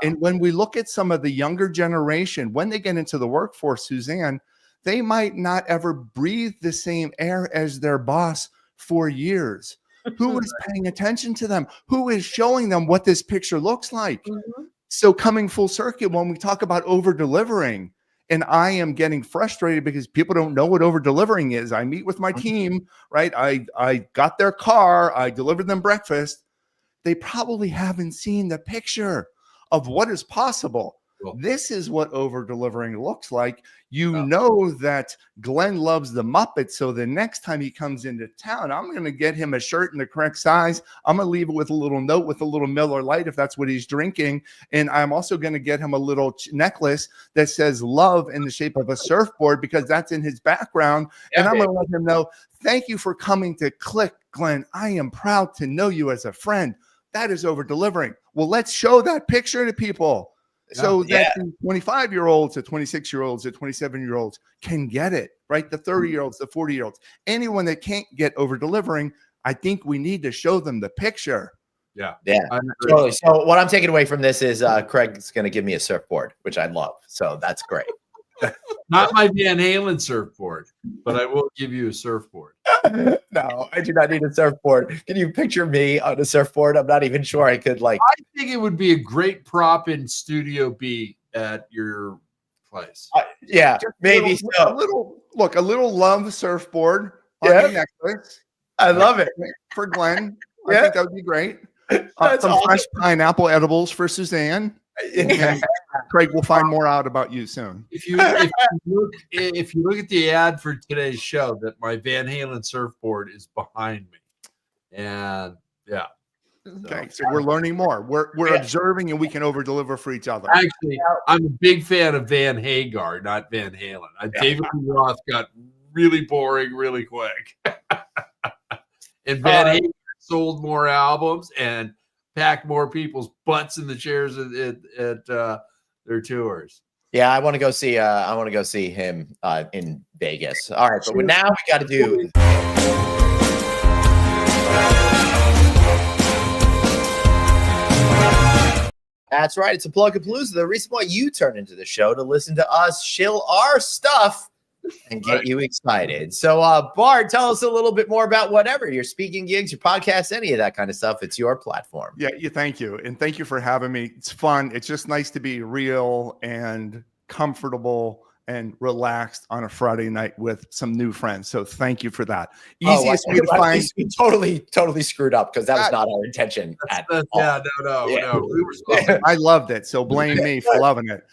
And when we look at some of the younger generation, when they get into the workforce, Suzanne, they might not ever breathe the same air as their boss for years. Who is paying attention to them? Who is showing them what this picture looks like? So coming full circuit, when we talk about over-delivering, and I am getting frustrated because people don't know what over-delivering is. I meet with my team, right? I got their car. I delivered them breakfast. They probably haven't seen the picture of what is possible. This is what over-delivering looks like. You know that Glenn loves the Muppets, so the next time he comes into town, I'm going to get him a shirt in the correct size. I'm going to leave it with a little note with a little Miller Lite if that's what he's drinking. And I'm also going to get him a little necklace that says love in the shape of a surfboard because that's in his background. And I'm going to let him know, thank you for coming to Click, Glenn. I am proud to know you as a friend. That is over-delivering. Well, let's show that picture to people. So that the 25-year-olds, the 26-year-olds, the 27-year-olds can get it, right? The 30-year-olds, the 40-year-olds, anyone that can't get over-delivering, I think we need to show them the picture Yeah. Totally. So what I'm taking away from this is Craig's going to give me a surfboard, which I love. So that's great. Not my Van Halen surfboard, but I will give you a surfboard. No, I do not need a surfboard. Can you picture me on a surfboard? I'm not even sure I could I think it would be a great prop in Studio B at your place. Yeah, maybe a little love surfboard on your necklace. I love it for Glenn. I think that would be great. Some fresh pineapple edibles for Suzanne. And Craig will find more out about you soon. If you look at the ad for today's show, that my Van Halen surfboard is behind me, and yeah. Okay, so we're learning more. We're observing, and we can over deliver for each other. Actually, I'm a big fan of Van Hagar, not Van Halen. David Lee Roth got really boring really quick, and Van Halen sold more albums and packed more people's butts in the chairs at their tours. Yeah, I want to go see him in Vegas. All right, but now we got to do. That's right. It's a plug-a-palooza. The reason why you turn into the show to listen to us shill our stuff and get you excited. So, Bart, tell us a little bit more about whatever your speaking gigs, your podcasts, any of that kind of stuff. It's your platform. Yeah, thank you. And thank you for having me. It's fun. It's just nice to be real and comfortable and relaxed on a Friday night with some new friends. So thank you for that. Easiest way to find. We totally screwed up because that was not our intention. No. We were I loved it. So blame me for loving it.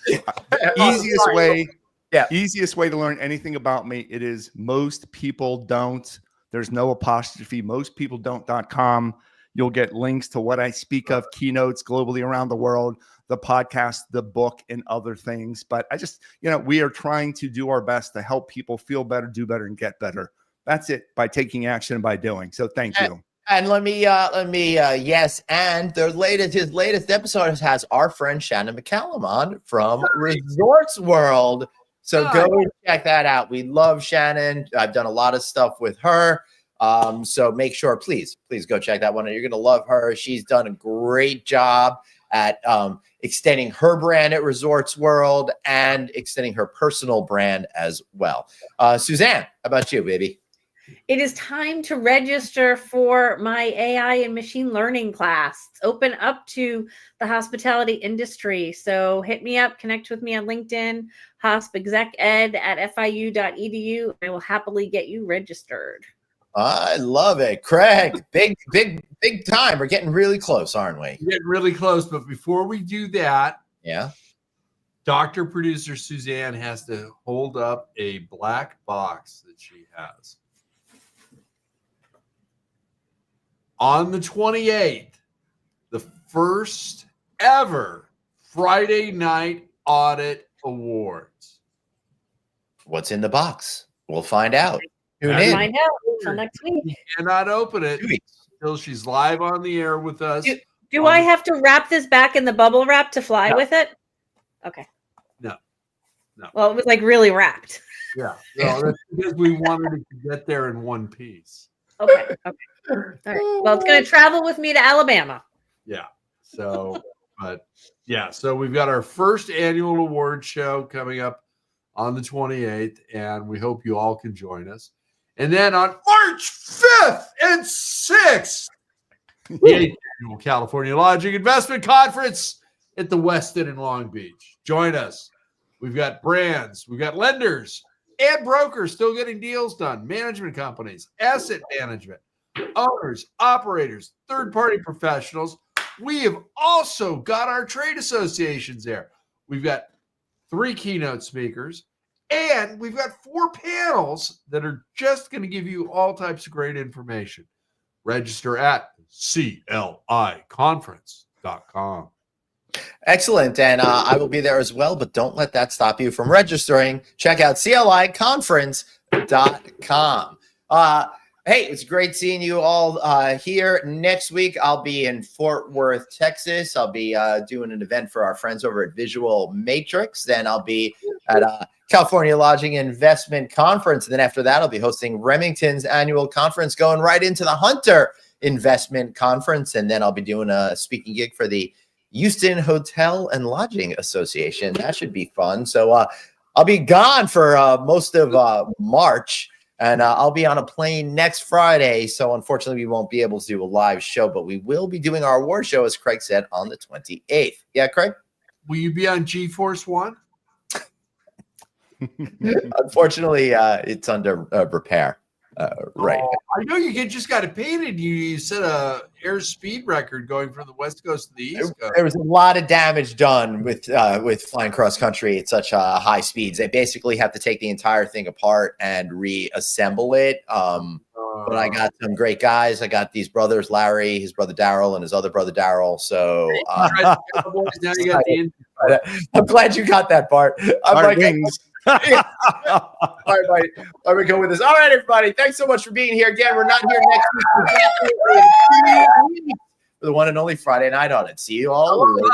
Easiest way to learn anything about me. It is most people don't. There's no apostrophe. Mostpeopledon't.com. You'll get links to what I speak of, keynotes globally around the world, the podcast, the book, and other things. But I just, we are trying to do our best to help people feel better, do better, and get better. That's it, by taking action and by doing. So thank you. And let me yes. And his latest episode has our friend Shannon McCallum on from Resorts World. So go and check that out. We love Shannon. I've done a lot of stuff with her. So make sure, please go check that one out. You're going to love her. She's done a great job at extending her brand at Resorts World and extending her personal brand as well. Suzanne, how about you, baby? It is time to register for my AI and machine learning class. It's open up to the hospitality industry. So hit me up, connect with me on LinkedIn, hospexeced@fiu.edu. I will happily get you registered. I love it. Craig, big time. We're getting really close, aren't we? We're getting really close. But before we do that, Dr. Producer Suzanne has to hold up a black box that she has. On the 28th, the first ever Friday Night Audit Awards. What's in the box? We'll find out. Find out until next week. You cannot open it until she's live on the air with us. Do I have to wrap this back in the bubble wrap to fly with it? Okay. No. Well, it was like really wrapped. Yeah. No, that's because we wanted it to get there in one piece. Okay. All right. Well, it's going to travel with me to Alabama. Yeah. So we've got our first annual award show coming up on the 28th, and we hope you all can join us. And then on March 5th and 6th, the 8th annual California Lodging Investment Conference at the Westin in Long Beach. Join us. We've got brands, we've got lenders and brokers still getting deals done, management companies, asset management, owners, operators, third-party professionals. We have also got our trade associations there. We've got 3 keynote speakers, and we've got 4 panels that are just going to give you all types of great information. Register at cliconference.com. Excellent. And I will be there as well, but don't let that stop you from registering. Check out cliconference.com. Hey, it's great seeing you all here. Next week, I'll be in Fort Worth, Texas. I'll be doing an event for our friends over at Visual Matrix. Then I'll be at California Lodging Investment Conference. And then after that, I'll be hosting Remington's annual conference, going right into the Hunter investment conference, and then I'll be doing a speaking gig for the Houston Hotel and Lodging Association. That should be fun. So I'll be gone for most of March, and I'll be on a plane next Friday. So unfortunately, we won't be able to do a live show, but we will be doing our award show, as Craig said, on the 28th. Yeah, Craig? Will you be on GeForce One? Unfortunately, it's under repair. Right. Oh, I know you just got it painted. You set a airspeed record going from the West Coast to the East Coast. There was a lot of damage done with flying cross country at such high speeds. They basically have to take the entire thing apart and reassemble it. But I got some great guys. I got these brothers, Larry, his brother Daryl, and his other brother Daryl. So now you got the I'm glad you got that, Bart. I'm Our like, wings. all right, where we go with this? All right, everybody. Thanks so much for being here again. We're not here next week. For the one and only Friday Night Audit. See you all later.